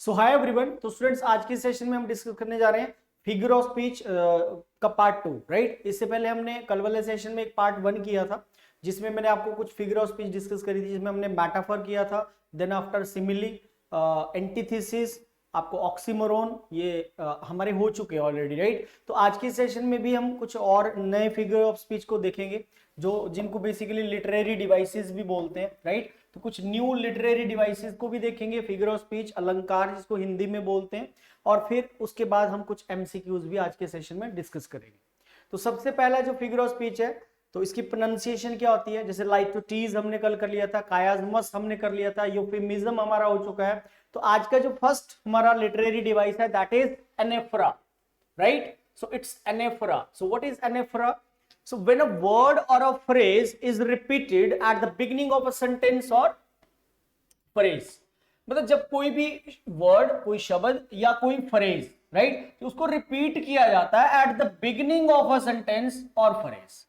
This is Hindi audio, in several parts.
सो हाय एवरीवन। तो स्टूडेंट्स, आज के सेशन में हम डिस्कस करने जा रहे हैं फिगर ऑफ स्पीच का पार्ट 2। राइट, इससे पहले हमने कल वाले सेशन में एक पार्ट 1 किया था जिसमें मैंने आपको कुछ फिगर ऑफ स्पीच डिस्कस करी थी, जिसमें हमने मेटाफर किया था, देन आफ्टर सिमिली, एंटीथेसिस, आपको ऑक्सीमोरोन, ये हमारे हो चुके हैं ऑलरेडी। राइट, तो आज के सेशन में भी हम कुछ और नए फिगर ऑफ स्पीच को देखेंगे जो जिनको बेसिकली लिटरेरी डिवाइसेस भी बोलते हैं। राइट, तो कुछ न्यू लिटरेरी डिवाइसेस को भी देखेंगे, फिगर ऑफ स्पीच, अलंकार जिसको हिंदी में बोलते हैं, और फिर उसके बाद हम कुछ एमसीक्यूज भी आज के सेशन में डिस्कस करेंगे। तो सबसे पहला जो फिगर ऑफ स्पीच है, तो इसकी प्रोनाउंसिएशन क्या होती है? जैसे लाइक टू टीज हमने कल कर लिया था, कायाज्मस हमने कर लिया था, यूफेमिज्म हमारा हो चुका है। तो आज का जो फर्स्ट हमारा लिटरेरी डिवाइस है that is anaphora. Right, so it's anaphora. So what is anaphora? So when a word or a phrase is repeated at the beginning of a sentence or phrase, मतलब जब कोई भी वर्ड, कोई शब्द या कोई फ्रेज, राइट, तो उसको रिपीट किया जाता है at the beginning of a sentence और फ्रेज,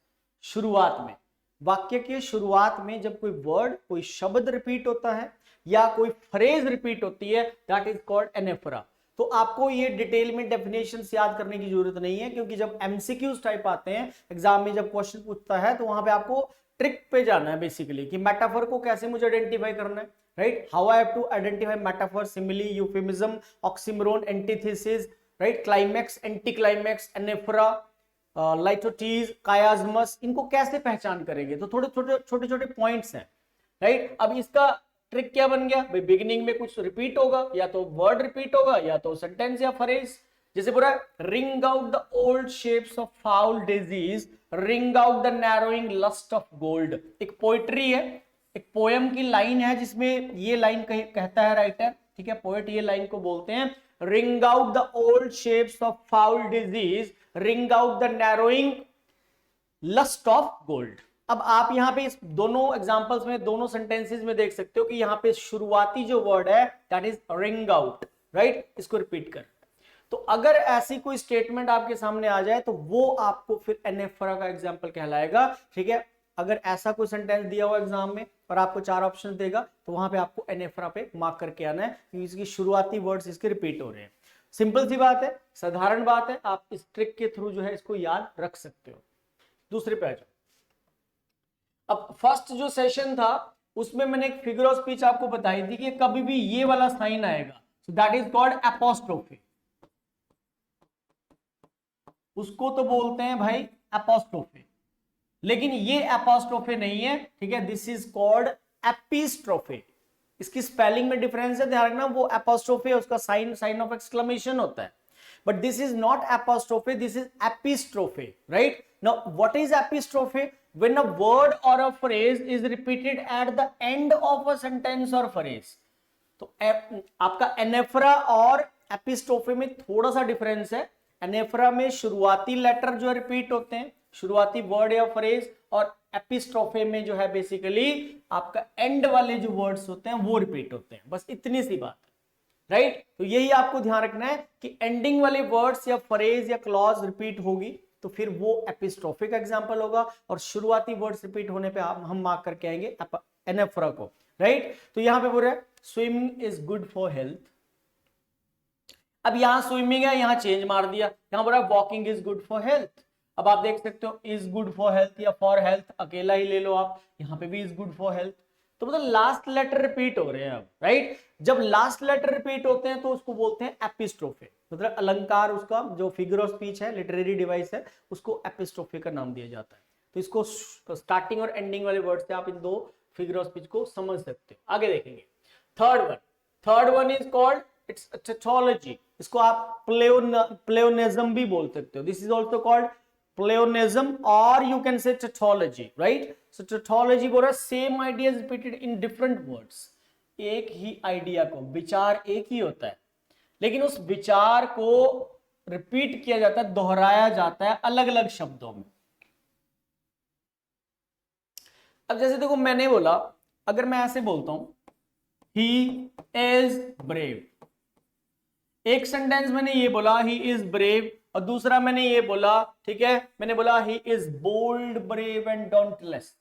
शुरुआत में, वाक्य के शुरुआत में जब कोई वर्ड, कोई शब्द रिपीट होता है या कोई फ्रेज रिपीट होती है, दैट इज कॉल्ड एनेफ्रा। तो आपको ये डिटेल में डेफिनेशन याद करने की जरूरत नहीं है, क्योंकि जब एमसीक्यूज टाइप आते हैं एग्जाम में, जब क्वेश्चन पूछता है तो वहां पे आपको ट्रिक पे जाना है बेसिकली, कि मेटाफर को कैसे मुझे आइडेंटिफाई करना है। Right, how I have to identify metaphor, simile, euphemism, oxymoron, antithesis, right, climax, anti climax, anaphora, litotes, chiasmus, इनको कैसे पहचान करेंगे? तो थोड़े छोटे छोटे पॉइंट्स हैं। राइट, अब इसका ट्रिक क्या बन गया भाई? बिगिनिंग में कुछ रिपीट होगा, या तो वर्ड रिपीट होगा या तो सेंटेंस या फ्रेज। जैसे पूरा ring out the old shapes of foul disease, ring out the narrowing lust of gold. एक पोएट्री है, एक पोएम की लाइन है जिसमें ये लाइन कहता है राइटर, ठीक है, पोएट ये लाइन को बोलते हैं, ring out the old shapes of foul disease, ring out the narrowing lust of gold. अब आप यहां पे इस दोनों एग्जांपल्स में, दोनों सेंटेंसेस में देख सकते हो कि यहां पे शुरुआती जो वर्ड है that is ring out. Right, इसको रिपीट कर। तो अगर ऐसी कोई स्टेटमेंट आपके सामने आ जाए तो वो आपको फिर एनेफ्रा का एग्जांपल कहलाएगा। ठीक है, अगर ऐसा कोई सेंटेंस दिया हुआ एग्जाम में और आपको 4 ऑप्शन देगा तो वहां पे आपको एनेफ्रा पे मार्क करके आना है, क्योंकि इसकी शुरुआती वर्ड्स इसके रिपीट हो रहे हैं। सिंपल सी बात है, साधारण बात है, आप इस ट्रिक के थ्रू जो है इसको याद रख सकते हो। दूसरे पे आ जाओ। अब फर्स्ट जो सेशन था उसमें मैंने एक फिगर ऑफ स्पीच आपको बताई थी कि कभी भी ये वाला साइन आएगा, so that is called apostrophe. उसको तो बोलते हैं भाई एपोस्ट्रोफी, लेकिन ये एपोस्ट्रोफी नहीं है, ठीक है, दिस इज कॉल्ड एपिस्ट्रोफी। इसकी स्पेलिंग में डिफरेंस है, ध्यान रखना। वो एपोस्ट्रोफी है, उसका साइन ऑफ एक्सक्लेमेशन होता है, but this is not apostrophe, this is epistrophe. Right, now what is epistrophe? When a word or a phrase is repeated at the end of a sentence or phrase. तो आपका एनेफ्रा और एपिस्ट्रोफे में थोड़ा सा डिफरेंस है। एनेफ्रा में शुरुआती लेटर जो रिपीट होते हैं, शुरुआती वर्ड या फ्रेज, और एपिस्ट्रोफे में जो है बेसिकली आपका एंड वाले जो वर्ड्स होते हैं वो रिपीट होते हैं। बस इतनी सी बात है। राइट, तो यही आपको ध्यान रखना है कि एंडिंग वाले वर्ड्स या फ्रेज या क्लॉज रिपीट होगी तो फिर वो एपिस्ट्रोफिक एग्जांपल होगा, और शुरुआती वर्ड्स रिपीट होने पे हम मार्क करके आएंगे एनेफ्रा को। राइट, तो यहां पे बोल रहा है swimming is good for health. अब यहां स्विमिंग है, यहां चेंज मार दिया, यहां बोल रहा है walking is good for health. अब आप देख सकते हो इज गुड फॉर हेल्थ या फॉर हेल्थ अकेला ही ले लो आप, यहां पे भी इज गुड फॉर हेल्थ। तो मतलब लास्ट लेटर रिपीट हो रहे हैं अब। राइट, जब लास्ट लेटर रिपीट होते हैं तो उसको बोलते हैं एपिस्ट्रोफे। मतलब अलंकार, उसका जो फिगर ऑफ स्पीच है, लिटरेरी डिवाइस है, उसको एपिस्ट्रोफे का नाम दिया जाता है। तो इसको स्टार्टिंग और एंडिंग वाले वर्ड से आप इन दो फिगर ऑफ स्पीच को समझ सकते हो। आगे देखेंगे third one is called its tetralogy. इसको आप प्लेोनिज्म भी बोल सकते हो। दिस इज ऑल्सो कॉल्ड प्लेोनिज्म, और यू कैन से टेट्रोलॉजी। राइट, सो टेट्रोलॉजी बोल रहा है same idea repeated in different words. एक ही आइडिया को, विचार एक ही होता है, लेकिन उस विचार को रिपीट किया जाता है, दोहराया जाता है अलग अलग शब्दों में। अब जैसे देखो, मैंने बोला, अगर मैं ऐसे बोलता हूं ही इज ब्रेव, एक सेंटेंस मैंने ये बोला ही इज ब्रेव, और दूसरा मैंने ये बोला, ठीक है, मैंने बोला he is bold, brave and dauntless.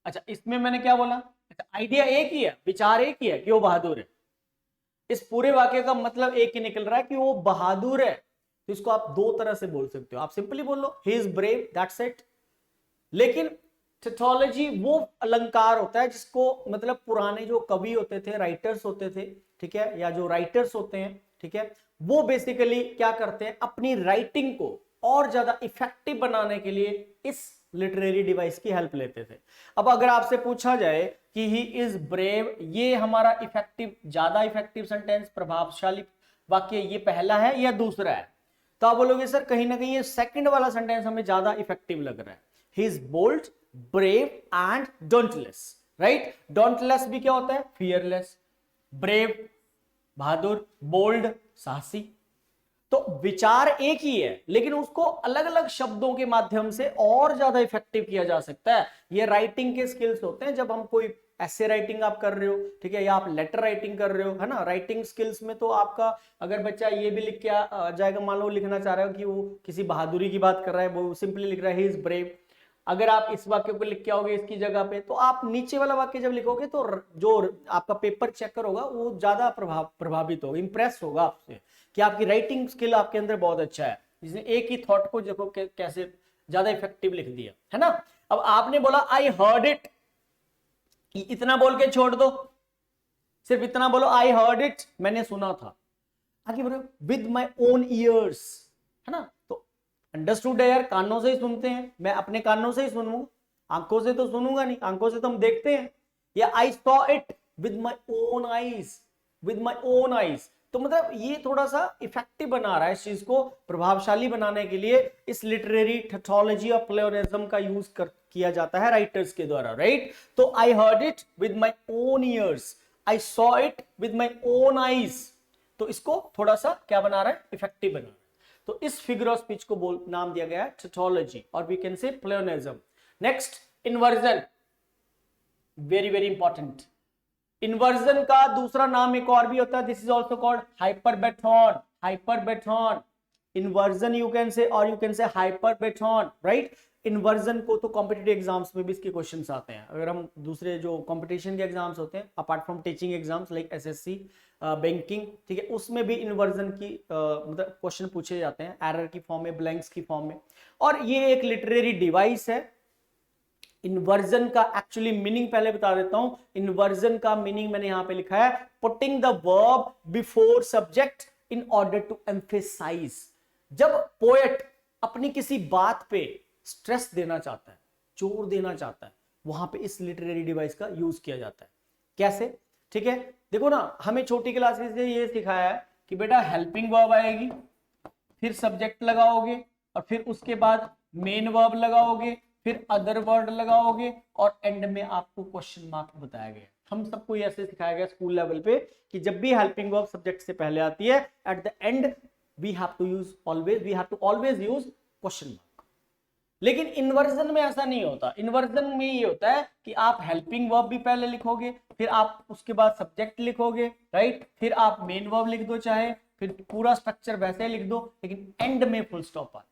अच्छा, इसमें मैंने क्या बोला? अच्छा, आइडिया एक ही है, विचार एक ही है कि वो बहादुर है। इस पूरे वाक्य का मतलब एक ही निकल रहा है कि वो बहादुर है। तो इसको आप दो तरह से बोल सकते हो, आप सिंपली बोल लो he is brave, that's it. लेकिन टेथोलॉजी वो अलंकार होता है जिसको मतलब पुराने जो कवि होते थे, राइटर्स होते थे, ठीक है, या जो राइटर्स होते हैं, ठीक है, वो बेसिकली क्या करते हैं, अपनी राइटिंग को और ज्यादा इफेक्टिव बनाने के लिए इस लिटरेरी डिवाइस की हेल्प लेते थे। अब अगर आपसे पूछा जाए कि ही इज ब्रेव, ये हमारा इफेक्टिव, ज्यादा इफेक्टिव सेंटेंस, प्रभावशाली वाक्य ये पहला है या दूसरा है, तो आप बोलोगे सर कहीं ना कहीं ये सेकंड वाला सेंटेंस हमें ज्यादा इफेक्टिव लग रहा है। He is bold, brave and dauntless, right. Dauntless भी क्या होता है, फियरलेस, ब्रेव बहादुर, बोल्ड साहसी। तो विचार एक ही है लेकिन उसको अलग अलग शब्दों के माध्यम से और ज्यादा इफेक्टिव किया जा सकता है। ये राइटिंग के स्किल्स होते हैं, जब हम कोई ऐसे राइटिंग आप कर रहे हो, ठीक है, या आप लेटर राइटिंग कर रहे हो, है ना, राइटिंग स्किल्स में तो आपका अगर बच्चा ये भी लिख के जाएगा, मान लो लिखना चाह रहा है कि वो किसी बहादुरी की बात कर रहा है, वो सिंपली लिख रहा है ही इज ब्रेव, अगर आप इस वाक्य को लिख के आओगे इसकी जगह पे, तो आप नीचे वाला वाक्य जब लिखोगे तो जो आपका पेपर चेकर होगा वो ज्यादा प्रभावित होगा, इंप्रेस होगा आपसे कि आपकी राइटिंग स्किल आपके अंदर बहुत अच्छा है, जिसने एक ही थॉट को देखो कैसे ज्यादा इफेक्टिव लिख दिया, है ना। अब आपने बोला आई हर्ड इट, इतना बोल के छोड़ दो, सिर्फ इतना बोलो आई हर्ड इट, मैंने सुना था। आगे बोलो विद माई ओन ईयर्स, है ना, तो अंडरस्टूड है यार, कानों से ही सुनते हैं, मैं अपने कानों से ही सुनूंगा, आंखों से तो सुनूंगा नहीं, आंखों से तो हम देखते हैं। या I saw it with my own eyes, with my own eyes, तो मतलब ये थोड़ा सा इफेक्टिव बना रहा है, इस चीज को प्रभावशाली बनाने के लिए इस लिटरेरी टेथोलॉजी और प्लेयोनिज्म का यूज किया जाता है राइटर्स के द्वारा, राइट। तो I heard it with my own years, I saw it with my own eyes, तो इसको थोड़ा सा क्या बना रहा है, इफेक्टिव बना रहा है। तो इस फिगर ऑफ स्पीच को नाम दिया गया है टेथोलॉजी, और we can say pleonasm. Next inversion, very very important. Inversion का दूसरा नाम एक और भी होता है, this is also called hyperbaton, hyperbaton inversion you can say, और यू कैन से हाइपरबेथॉन, राइट। इन्वर्जन को तो कॉम्पिटिटिव एग्जाम्स में भी इसके क्वेश्चंस आते हैं, अगर हम दूसरे जो कंपटीशन के एग्जाम्स होते हैं apart from teaching exams like SSC, banking, ठीक है, उसमें भी इन्वर्जन की मतलब क्वेश्चन पूछे जाते हैं, एरर की फॉर्म में, ब्लैंक्स की फॉर्म में। और ये एक लिटरेरी डिवाइस है। इन्वर्जन का एक्चुअली मीनिंग पहले बता देता हूं, इन्वर्जन का मीनिंग मैंने यहां पे लिखा है, putting the verb before subject in order to emphasise. जब पोएट अपनी किसी बात पे स्ट्रेस देना चाहता है, जोर देना चाहता है, वहां पे इस लिटरेरी डिवाइस का यूज किया जाता है। कैसे, ठीक है, देखो ना, हमें छोटी क्लास से ये सिखाया है कि बेटा हेल्पिंग वर्ब आएगी, फिर सब्जेक्ट लगाओगे, और फिर उसके बाद मेन वर्ब लगाओगे, फिर अदर वर्ड लगाओगे, और एंड में आपको क्वेश्चन मार्क बताया गया। हम सबको ऐसे सिखाया गया स्कूल लेवल पे कि जब भी हेल्पिंग वर्ब सब्जेक्ट से पहले आती है, at the end we have to always use question mark. लेकिन इन्वर्जन में ऐसा नहीं होता, इन्वर्जन में ये होता है कि आप हेल्पिंग वर्ब भी पहले लिखोगे, फिर आप उसके बाद सब्जेक्ट लिखोगे, राइट, फिर आप मेन वर्ब लिख दो चाहे, फिर पूरा स्ट्रक्चर वैसे लिख दो, लेकिन एंड में फुल स्टॉप आता।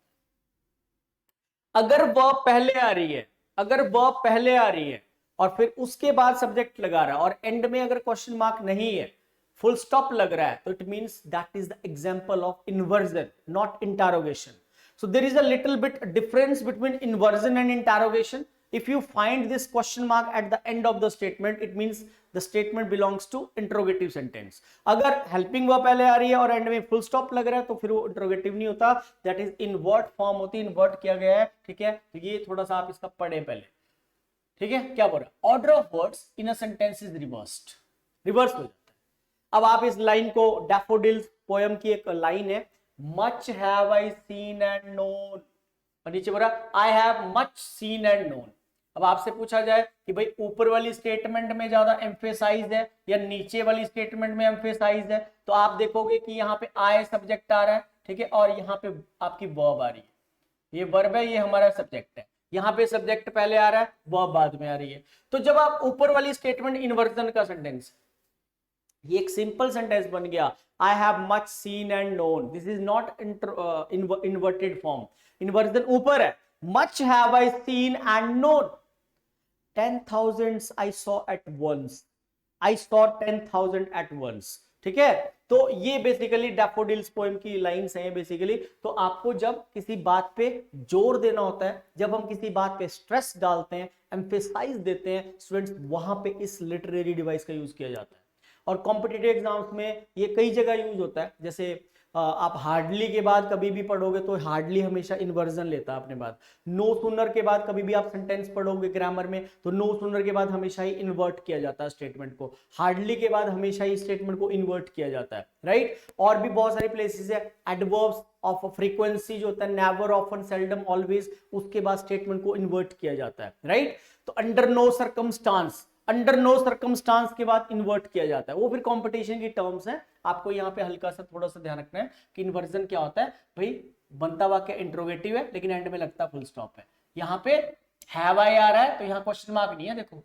अगर वर्ब पहले आ रही है, अगर वर्ब पहले आ रही है और फिर उसके बाद सब्जेक्ट लगा रहा है, और एंड में अगर क्वेश्चन मार्क नहीं है, फुल स्टॉप लग रहा है, तो it means that is the example of inversion, not interrogation. So there is a little bit difference between inversion and interrogation. If you find this question mark at the end of the statement, it means the statement belongs to interrogative sentence. अगर helping verb पहले आ रही है और end में full stop लग रहा है, तो फिर वो interrogative नहीं होता, that is invert form होती है, invert किया गया है, ठीक है। तो ये थोड़ा सा आप इसका पढ़े पहले, ठीक है। क्या बोल रहा है, order of words in a sentence is reversed, reverse हो जाता है। अब आप इस लाइन को, डैफोडिल्स पोयम की एक लाइन है, much have I seen and known, और नीचे बोला I have much seen and known। अब आपसे पूछा जाए कि भाई ऊपर वाली स्टेटमेंट में ज्यादा एम्फेसाइज है या नीचे वाली स्टेटमेंट में एम्फेसाइज है, तो आप देखोगे कि यहाँ पे I सब्जेक्ट आ रहा है, ठीक है, और यहाँ पे आपकी वर्ब आ रही है, ये वर्ब है, ये हमारा सब्जेक्ट है, यहाँ पे सब्जेक्ट पहले आ रहा है, वर्ब बाद में आ रही है। तो जब आप ऊपर वाली स्टेटमेंट इन्वर्जन का सेंटेंस, ये एक सिंपल सेंटेंस बन गया, I have much seen and known, this is not inverted form, inversion ऊपर है, much have I seen and known, 10,000 I saw at once, I saw 10,000 at once, ठीक है। तो ये बेसिकली डैफोडिल्स पोएम की लाइंस हैं बेसिकली। तो आपको जब किसी बात पे जोर देना होता है, जब हम किसी बात पे स्ट्रेस डालते हैं, एम्फेसाइज देते हैं स्टूडेंट्स, वहां पे इस लिटरेरी डिवाइस का यूज किया जाता है। और कॉम्पिटिटिव एग्जाम्स में ये कई जगह यूज होता है। जैसे आप हार्डली के बाद कभी भी पढ़ोगे तो हार्डली हमेशा इन्वर्जन लेता है अपने बाद। नो सूनर के बाद कभी भी आप सेंटेंस पढ़ोगे ग्रामर में तो नो सूनर के बाद हमेशा ही इन्वर्ट किया जाता है स्टेटमेंट को। हार्डली के बाद हमेशा ही स्टेटमेंट को इन्वर्ट किया जाता है, राइट। और भी बहुत सारी प्लेसेस है। एडवर्ब्स ऑफ फ्रीक्वेंसी जो होता है, नेवर, ऑफन, सेल्डम, ऑलवेज, उसके बाद स्टेटमेंट को इन्वर्ट किया जाता है, राइट। तो under no circumstance, under no circumstance के बाद इन्वर्ट किया जाता है। वो फिर कंपटीशन की टर्म्स हैं। आपको यहाँ पे हल्का सा थोड़ा सा ध्यान रखना है कि इन्वर्जन क्या होता है। भाई बनता वाक्य इंट्रोगेटिव है लेकिन एंड में लगता फुल स्टॉप है। यहाँ पे हैव आई आ रहा है तो यहाँ क्वेश्चन मार्क नहीं है, देखो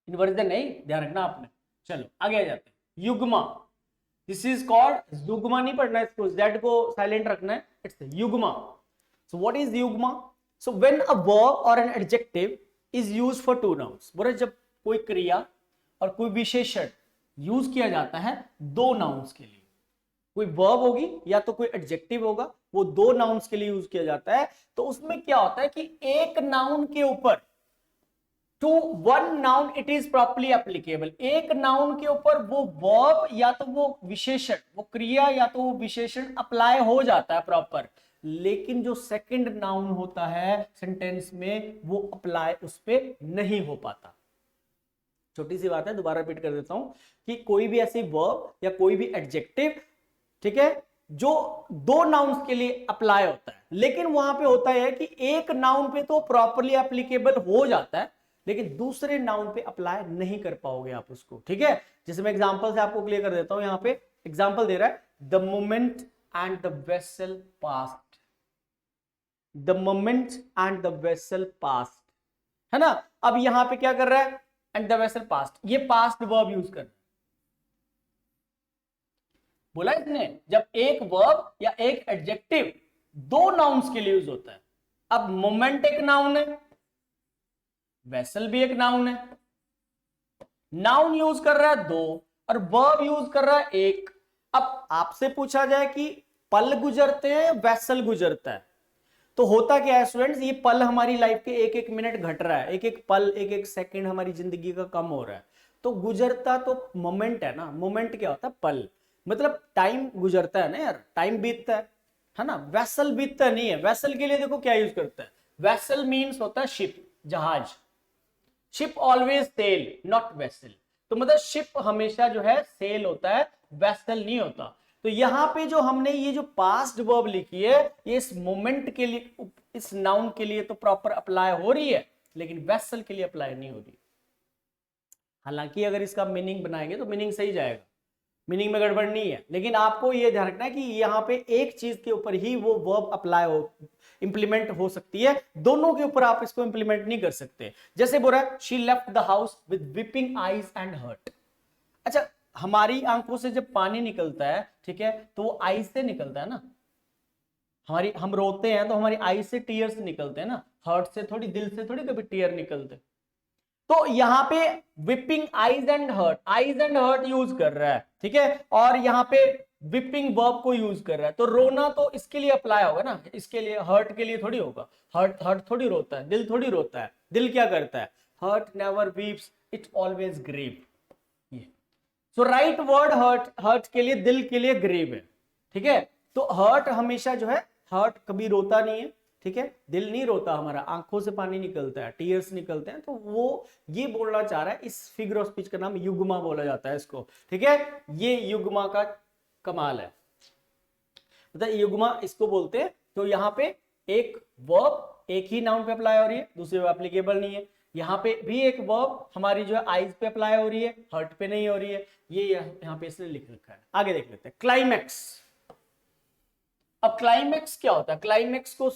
इन्वर्जन नहीं, ध्यान रखना आपने। चलो आगे आ जाते हैं। Zeugma, this is called, zeugma नहीं पढ़ना इसको, जेड को साइलेंट रखना है, it's zeugma. So what is zeugma? So when a verb और an adjective is used for two nouns, बोले जब कोई क्रिया और कोई विशेषण यूज किया जाता है दो नाउन्स के लिए, कोई वर्ब होगी या तो कोई एडजेक्टिव होगा, वो दो नाउन्स के लिए यूज किया जाता है। तो उसमें क्या होता है कि एक नाउन के ऊपर, to one noun it is properly applicable, एक नाउन के ऊपर वो वर्ब या तो वो विशेषण, वो क्रिया या तो वो विशेषण अप्लाई हो जाता है प्रॉपर, लेकिन जो सेकंड नाउन होता है सेंटेंस में वो अप्लाई उस पर नहीं हो पाता। छोटी सी बात है, दोबारा रिपीट कर देता हूं कि कोई भी ऐसी वर्ब या कोई भी एडजेक्टिव, ठीक है, जो दो नाउन्स के लिए अप्लाई होता है, लेकिन वहां पे होता है कि एक नाउन पे तो प्रॉपर्ली एप्लीकेबल हो जाता है लेकिन दूसरे नाउन पे अप्लाई नहीं कर पाओगे आप उसको, ठीक है। जैसे मैं एग्जांपल से आपको क्लियर कर देता हूं। यहां पे एग्जांपल दे रहा है, the moment and the vessel past, the moment and the vessel past, है ना। अब यहां पे क्या कर रहा है, एंड द वेसल पास्ट, ये पास्ट वर्ब यूज कर रहा है। बोला इसने जब एक वर्ब या एक एडजेक्टिव दो नाउन्स के लिए यूज होता है। अब मोमेंट एक नाउन है, वेसल भी एक नाउन है, नाउन यूज कर रहा है दो और वर्ब यूज कर रहा है एक। अब आपसे पूछा जाए कि पल गुजरते हैं, वेसल गुजरता है, तो होता क्या है स्टूडेंट्स, ये पल हमारी लाइफ के एक एक मिनट घट रहा है, एक एक पल, एक एक सेकंड हमारी जिंदगी का कम हो रहा है। तो गुजरता तो मोमेंट है ना, मोमेंट क्या होता है, पल, मतलब टाइम गुजरता है ना यार, टाइम बीतता है ना। वेसल बीतता नहीं है। वेसल के लिए देखो क्या यूज करता है, वेसल मीन्स होता है शिप, जहाज। Ship always sail not vessel, तो मतलब शिप हमेशा जो है सेल होता है, वेसल नहीं होता। तो यहां पे जो हमने ये जो पास्ट वर्ब लिखी है, ये इस मोमेंट के लिए, इस नाउन के लिए तो प्रॉपर अप्लाई हो रही है लेकिन वेसल के लिए अप्लाई नहीं हो रही। हालांकि अगर इसका मीनिंग बनाएंगे तो मीनिंग सही जाएगा, मीनिंग में गड़बड़ नहीं है, लेकिन आपको ये ध्यान रखना है कि यहाँ पे एक चीज के ऊपर ही वो वर्ब अप्लाई हो, इंप्लीमेंट हो सकती है, दोनों के ऊपर आप इसको इंप्लीमेंट नहीं कर सकते। जैसे बोल रहा है, she left the house with weeping eyes and heart. अच्छा, हमारी आंखों से जब पानी निकलता है, ठीक है, तो वो आई से निकलता है ना, हमारी, हम रोते हैं तो हमारी आई से टीयर्स निकलते हैं ना, हर्ट से थोड़ी, दिल से थोड़ी कभी टीयर निकलते। तो यहां पे weeping eyes and heart, eyes and heart use कर रहा है, ठीक है, और यहां पे विपिंग वर्ब को यूज कर रहा है। तो रोना तो इसके लिए अप्लाई होगा ना, इसके लिए, हर्ट के लिए थोड़ी होगा। हर्ट, हर्ट थोड़ी रोता है, दिल थोड़ी रोता है। दिल क्या करता है, heart never weeps, it always grieve. So right word heart, heart के लिए, दिल के लिए ग्रीव है, ठीक है। तो हर्ट हमेशा जो है, हर्ट कभी रोता नहीं है, ठीक है, दिल नहीं रोता हमारा, आंखों से पानी निकलता है, टीयर्स निकलते हैं। तो वो ये बोलना चाह रहा है, इस फिगर ऑफ स्पीच का नाम युग्मा बोला जाता है इसको, ठीक है। ये युग्मा का कमाल है, मतलब युग्मा इसको बोलते हैं। तो यहाँ पे एक वर्ब एक ही नाउन पे अप्लाई हो रही है, दूसरे पे एप्लीकेबल नहीं है। यहाँ पे भी एक वर्ब हमारी जो है आइज पे अप्लाई हो रही है, हर्ट पे नहीं हो रही है। ये यहाँ पे इसने लिख रखा है। आगे देख लेते हैं, क्लाइमैक्स। अब क्लाइमैक्स क्या होता है, क्लाइमैक्स को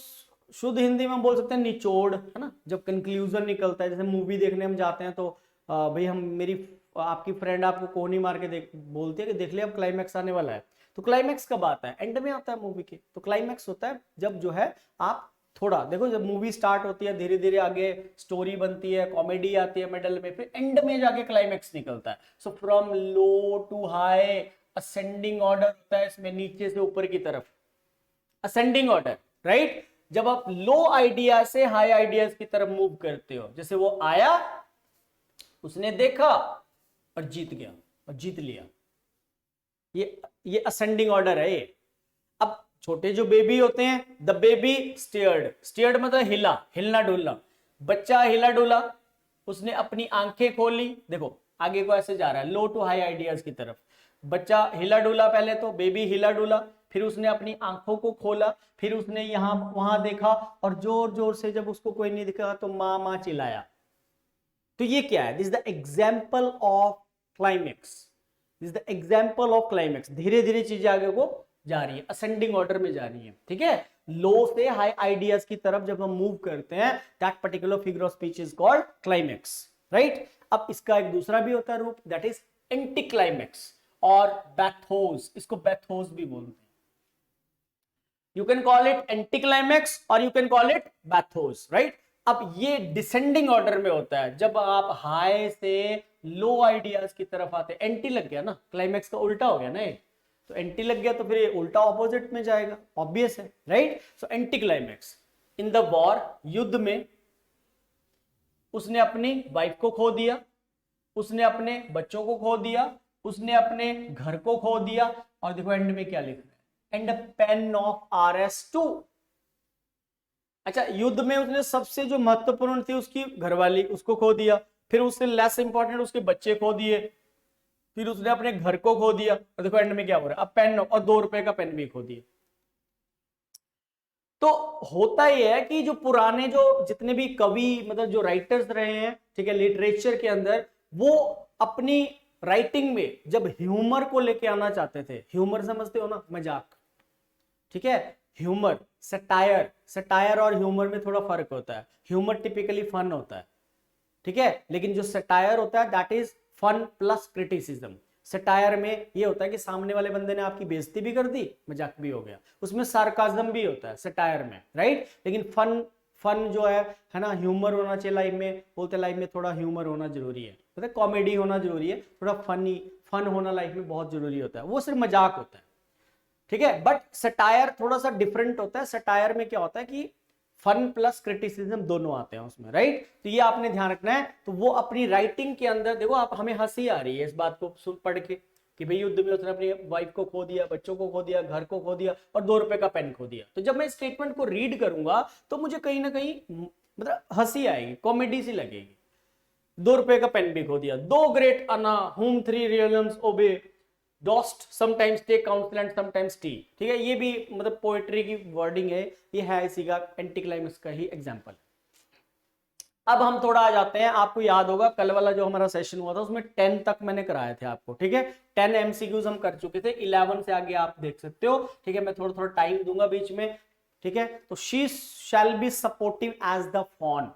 शुद्ध हिंदी में बोल सकते हैं निचोड़, है ना, जब कंक्लूजन निकलता है। जैसे मूवी देखने हम जाते हैं तो भाई हम, मेरी आपकी फ्रेंड आपको कोहनी मार के बोलती है कि देख ले अब क्लाइमैक्स आने वाला है। तो क्लाइमैक्स कब आता है, एंड में आता है मूवी के। तो क्लाइमैक्स होता है जब जो है आप थोड़ा देखो, जब मूवी स्टार्ट होती है धीरे धीरे आगे स्टोरी बनती है, कॉमेडी आती है मिडल में, फिर एंड में जाके क्लाइमेक्स निकलता है। So from low to high ascending order होता है इसमें, नीचे से ऊपर की तरफ असेंडिंग ऑर्डर, राइट। जब आप लो आइडिया से हाई आइडियाज की तरफ मूव करते हो, जैसे वो आया, उसने देखा और जीत गया और जीत लिया, ये असेंडिंग ऑर्डर है ये। अब छोटे जो बेबी होते हैं, द बेबी स्टीयर्ड मतलब हिला, हिलना डुलना। बच्चा हिला डुला, उसने अपनी आंखें खोली, देखो आगे को ऐसे जा रहा है लो टू हाई आइडियाज की तरफ। बच्चा हिला डुला, पहले तो बेबी हिला डुला, फिर उसने अपनी आंखों को खोला, फिर उसने यहां वहां देखा, और जोर जोर से जब उसको कोई नहीं दिखा तो माँ माँ चिल्लाया। तो ये क्या है? This is the example of climax, this is the example of climax. धीरे धीरे चीजें आगे को जा रही है, असेंडिंग ऑर्डर में जा रही है, ठीक है। लो से हाई आइडियाज की तरफ जब हम मूव करते हैं, that particular figure of speech is called climax, right. अब इसका एक दूसरा भी होता है रूप, दैट इज एंटी क्लाइमेक्स और बैथोस, इसको बैथोस भी बोलते हैं। You can call it anti climax और you can call it bathos, right. अब ये डिसेंडिंग ऑर्डर में होता है, जब आप हाई से लो आइडियाज की तरफ आते, एंटी लग गया ना, क्लाइमेक्स का उल्टा हो गया ना ये, तो एंटी लग गया तो फिर ये उल्टा ऑपोजिट में जाएगा, ऑब्वियस है, right. So anti climax in the war, युद्ध में उसने अपनी वाइफ को खो दिया, उसने अपने बच्चों को खो दिया, उसने अपने घर को खो दिया, और देखो एंड में क्या लिख रहा है, एंड पेन ऑफ RS2। अच्छा, युद्ध में उसने सबसे जो महत्वपूर्ण थी उसकी घरवाली, उसको खो दिया, फिर उससे लेस इंपॉर्टेंट उसके बच्चे खो दिए, फिर उसने अपने घर को खो दिया, और देखो एंड में क्या हो रहा है, अब पेन और 2 रुपए का पेन भी खो दिया। तो होता यह है कि जो पुराने जो जितने भी कवि मतलब जो राइटर्स रहे हैं, ठीक है, लिटरेचर के अंदर, वो अपनी राइटिंग में जब ह्यूमर को लेके आना चाहते थे, ह्यूमर समझते हो ना, मजाक, ठीक है, ह्यूमर, सटायर, सटायर और ह्यूमर में थोड़ा फर्क होता है। ह्यूमर टिपिकली फन होता है, ठीक है, लेकिन जो सटायर होता है that is fun plus criticism. Satire में ये होता है कि सामने वाले बंदे ने आपकी बेइज्जती भी कर दी, मजाक भी हो गया, उसमें सार्काज्म भी होता है सटायर में, राइट। लेकिन फन, फन जो है ना, ह्यूमर होना चाहिए लाइफ में, बोलते लाइफ में थोड़ा ह्यूमर होना जरूरी है, पता है, कॉमेडी होना जरूरी है, थोड़ा फनी, फन होना लाइफ में बहुत जरूरी होता है, वो सिर्फ मजाक होता है, ठीक है। बट सटायर थोड़ा सा डिफरेंट होता है। सटायर में क्या होता है कि फन प्लस क्रिटिसिज्म दोनों आते हैं उसमें, राइट। तो ये आपने ध्यान रखना है। तो वो अपनी राइटिंग के अंदर देखो, आप हमें हंसी आ रही है इस बात को सुन पढ़ के कि भाई युद्ध में उसने अपनी वाइफ को खो दिया, बच्चों को खो दिया, घर को खो दिया, और 2 रुपए का पेन खो दिया। तो जब मैं स्टेटमेंट को रीड करूंगा तो मुझे कहीं ना कहीं मतलब हंसी आएगी, कॉमेडी सी लगेगी। 2 रुपए का पेन भी खो दिया, 2 ग्रेट अना whom 3 realms obey, dost sometimes take counsel and sometimes tea, ठीक है। ये भी मतलब पोएट्री की वर्डिंग है, ये है इसी का एंटी क्लाइमेक्स का ही एग्जांपल। अब हम थोड़ा आ जाते हैं, आपको याद होगा कल वाला जो हमारा सेशन हुआ था उसमें 10 तक मैंने कराए थे आपको, ठीक है। 10 MCQs हम कर चुके थे, 11 से आगे आप देख सकते हो, ठीक है। मैं थोड़ा थोड़ा टाइम दूंगा बीच में, ठीक है। तो she shall be supportive as the fawn,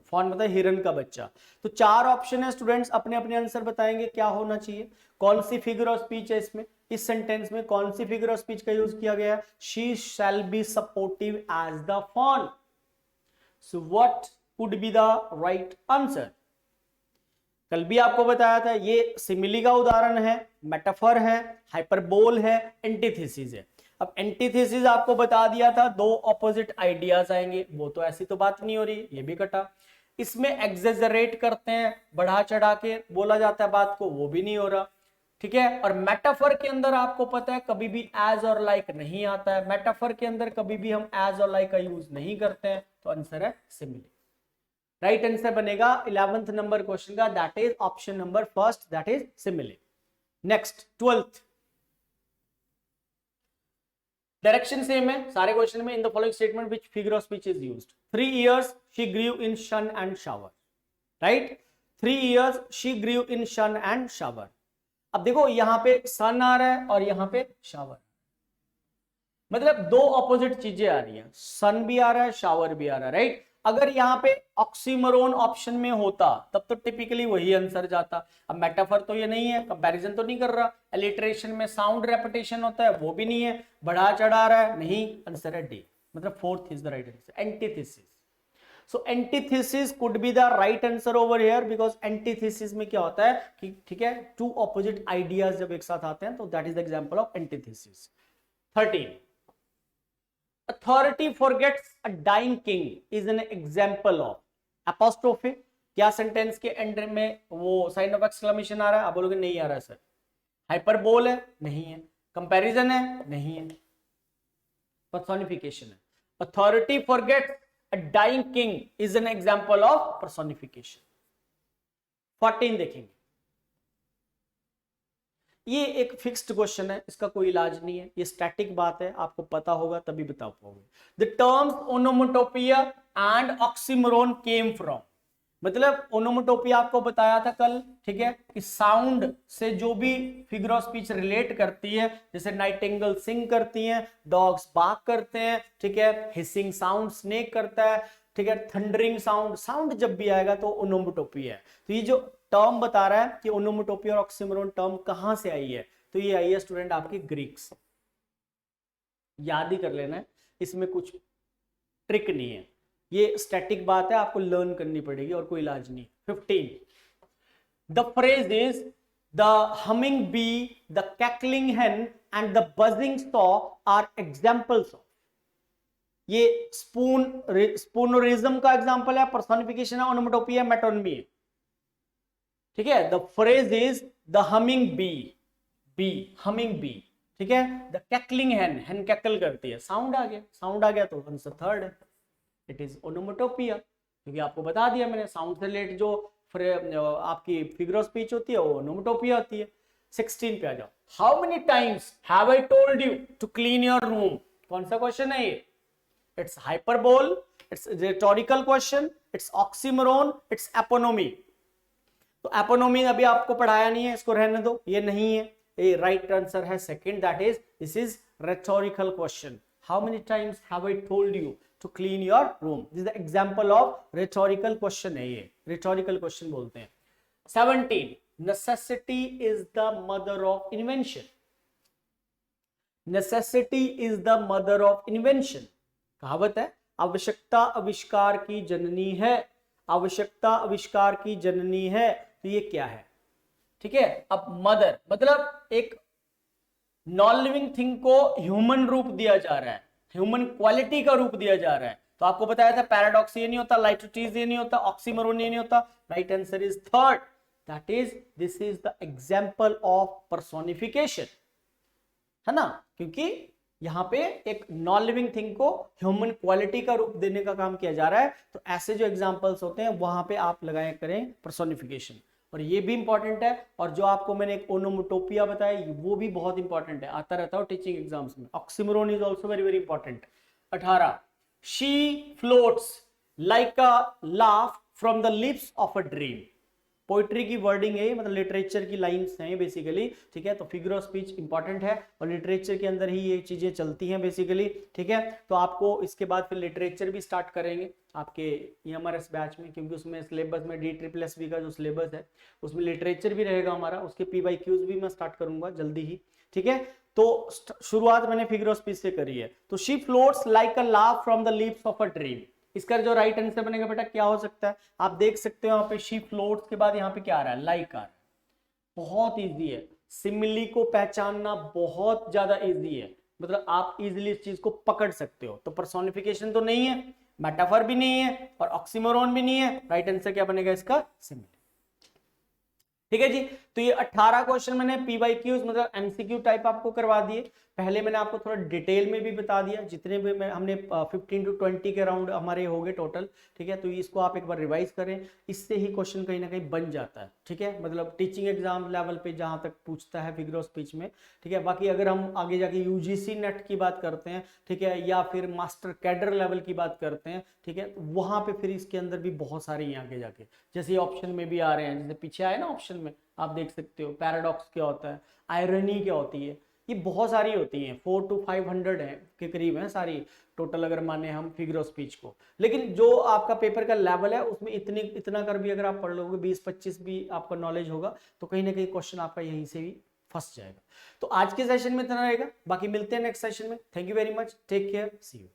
fawn मतलब हिरन का बच्चा। तो 4 ऑप्शन है स्टूडेंट्स, अपने अपने आंसर बताएंगे क्या होना चाहिए, कौन सी फिगर ऑफ स्पीच है इसमें, इस सेंटेंस में कौन सी फिगर ऑफ स्पीच का यूज किया गया है, she shall be supportive as the fawn. So what could be the right answer? कल भी आपको बताया था, ये सिमिली का उदाहरण है, मेटाफर है, हाइपरबोल है, एंटीथेसिस है। अब एंटीथेसिस आपको बता दिया था, 2 ऑपोजिट आइडियाज आएंगे, वो तो ऐसी तो बात नहीं हो रही, ये भी कटा। इसमें एक्सेजरेट करते हैं, बढ़ा चढ़ा के बोला जाता है बात को, वो भी नहीं हो रहा, ठीक है। और मेटाफर के अंदर आपको पता है कभी भी एज और लाइक नहीं आता है, मेटाफर के अंदर कभी भी हम एज और लाइक का यूज नहीं करते हैं, तो आंसर है सिमिली। राइट आंसर बनेगा 11th नंबर क्वेश्चन का, that is option number first, that is simile. Next 12th, direction same है सारे क्वेश्चन में। In the following statement which figure of speech is used? 3 years she grew in sun and shower, right. 3 years she grew in sun and shower। अब देखो यहां पे सन आ रहा है और यहां पे शावर, मतलब 2 ऑपोजिट चीजें आ रही हैं, सन भी आ रहा है, शावर भी आ रहा है, राइट। अगर यहाँ पे ऑक्सीमोरोन ऑप्शन में होता तब तो टिपिकली वही आंसर जाता। अब मेटाफर तो ये नहीं है, कंपैरिजन तो नहीं कर रहा, एलिट्रेशन में साउंड रेपिटेशन होता है, वो भी नहीं है, बढ़ा चढ़ा रहा है, नहीं, आंसर है डी। मतलब fourth is the right answer, antithesis. So antithesis could be the right answer over here, because antithesis में क्या होता है कि ठीक है, टू ऑपोजिट आइडियाज जब एक साथ आते हैं तो that is the example of antithesis. 13, authority forgets a dying king is an example of apostrophe। क्या सेंटेंस के एंड में वो साइन ऑफ एक्सक्लेमेशन आ रहा है? आप बोलोगे नहीं आ रहा है सर। हाइपरबोल है? नहीं है। कंपैरिजन है? नहीं है। पर्सोनिफिकेशन है। authority forgets a dying king is an example of personification। 14 देखेंगे, ये एक फिक्स्ड क्वेश्चन है, इसका कोई इलाज नहीं है, ये स्टैटिक बात है, आपको पता होगा तभी बता पाओगे। The terms onomatopoeia and oxymoron came from, मतलब ओनोमोटोपिया आपको बताया था कल, ठीक है, कि साउंड से जो भी फिगर ऑफ स्पीच रिलेट करती है, जैसे नाइटिंगेल सिंग करती हैं, डॉग्स बार्क करते हैं, ठीक है, हिसिंग साउंड स्नेक करता है, ठीक है, थंडरिंग साउंड, साउंड जब भी आएगा तो ओनोमोटोपिया है। तो ये जो टर्म बता रहा है कि ओनोमोटोपिया और ऑक्सीमोरोन टर्म कहां से आई है, तो ये आई है स्टूडेंट आपकी ग्रीक से। याद ही कर लेना है, इसमें कुछ ट्रिक नहीं है, ये स्टैटिक बात है, आपको लर्न करनी पड़ेगी और कोई इलाज नहीं। 15, the phrase is the humming bee, the cackling hen and the buzzing saw are examples of. ये स्पूनोरिज्म का एग्जांपल है, पर्सोनिफिकेशन है, ओनोमोटोपिया, मेटोनमी है, ठीक है। The phrase is the humming bee, humming bee, ठीक है। द कैकलिंग हेन, हेन कैकल करती है, साउंड आ गया, साउंड आ गया तो आंसर थर्ड है, इट इज ओनोमोटोपिया, क्योंकि आपको बता दिया मैंने, साउंड से रिलेटेड जो आपकी फिगर ऑफ स्पीच होती है वो ओनोमोटोपिया होती है। 16 पे आ जाओ, how many times have I told you to clean your room, कौन सा क्वेश्चन है ये? It's hyperbole, it's rhetorical question, it's oxymoron, it's eponymy. तो एपोनोमी अभी आपको पढ़ाया नहीं है, इसको रहने दो, ये नहीं है, ये राइट आंसर है second, that is this is rhetorical question। how many times have I told you to clean your room? this is the example of rhetorical question है, ये rhetorical question बोलते हैं। 17, necessity is the mother of invention। necessity is the mother of invention, कहावत है, आवश्यकता आविष्कार की जननी है, आवश्यकता आविष्कार की जननी है, तो ये क्या है? ठीक है, अब मदर मतलब एक नॉन लिविंग थिंग को ह्यूमन रूप दिया जा रहा है, ह्यूमन क्वालिटी का रूप दिया जा रहा है। तो आपको बताया था पैराडॉक्स ये नहीं होता, लाइटोटीज ये नहीं होता, ऑक्सीमोरोन ये नहीं होता, right answer is third, that is this is the example of personification, है ना, क्योंकि यहां पे एक नॉन लिविंग थिंग को ह्यूमन क्वालिटी का रूप देने का काम किया जा रहा है। तो ऐसे जो एग्जांपल्स होते हैं वहां पे आप लगाया करें पर्सोनिफिकेशन, और ये भी इंपॉर्टेंट है। और जो आपको मैंने एक ओनोमोटोपिया बताया वो भी बहुत इंपॉर्टेंट है, आता रहता है टीचिंग एग्जाम्स में। Oxymoron is also very very important. 18, she floats like a laugh from the lips of a dream. Poetry की वर्डिंग है, मतलब लिटरेचर की लाइंस हैं बेसिकली, ठीक है। तो फिगर ऑफ स्पीच इंपॉर्टेंट है और लिटरेचर के अंदर ही ये चीजें चलती हैं बेसिकली, ठीक है। तो आपको इसके बाद फिर लिटरेचर भी स्टार्ट करेंगे आपके EMRS बैच में, क्योंकि उसमें सिलेबस में DSSS का जो सिलेबस है उसमें लिटरेचर भी रहेगा हमारा, उसके PYQs भी मैं स्टार्ट करूंगा जल्दी ही, ठीक है। तो शुरुआत मैंने फिगर ऑफ स्पीच से करी है। तो she floats like a laugh from the lips of a dream, इसका जो राइट आंसर बनेगा बेटा क्या हो सकता है? आप देख सकते हो यहाँ पे शी फ्लोट्स के बाद यहाँ पे क्या आ रहा है? लाइक आ रहा है। बहुत इजी है, सिमिली को पहचानना बहुत ज्यादा इजी है, मतलब आप इजीली इस चीज को पकड़ सकते हो। तो पर्सोनिफिकेशन तो नहीं है, मेटाफर भी नहीं है और ऑक्सीमोरोन भी नहीं है, राइट आंसर क्या बनेगा इसका? सिमिली, ठीक है जी। तो ये 18 क्वेश्चन मैंने PYQs मतलब MCQ टाइप आपको करवा दिए। पहले मैंने आपको थोड़ा डिटेल में भी बता दिया, जितने भी हमने 15 to 20 के राउंड हमारे हो गए टोटल, ठीक है। तो इसको आप एक बार रिवाइज करें, इससे ही क्वेश्चन कहीं ना कहीं बन जाता है, ठीक है। मतलब टीचिंग एग्जाम लेवल पे जहां तक पूछता है फिगर ऑफ स्पीच में, ठीक है। बाकी अगर हम आगे जाके UGC नेट की बात करते हैं, ठीक है, या फिर मास्टर कैडर लेवल की बात करते हैं, ठीक है, तो वहां पे फिर इसके अंदर भी बहुत सारे आगे जाके जैसे ऑप्शन में भी आ रहे हैं, जैसे पीछे आए ना ऑप्शन में, आप देख सकते हो पैराडॉक्स क्या होता है, आयरनी क्या होती है, ये बहुत सारी होती हैं, 400 to 500 है के करीब है सारी टोटल अगर माने हम फिगर ऑफ स्पीच को। लेकिन जो आपका पेपर का लेवल है उसमें इतना कर भी अगर आप पढ़ लोगे, 20-25 भी आपका नॉलेज होगा, तो कहीं ना कहीं क्वेश्चन आपका यहीं से भी फंस जाएगा। तो आज के सेशन में इतना रहेगा, बाकी मिलते हैं नेक्स्ट सेशन में। Thank you very much, take care, see you.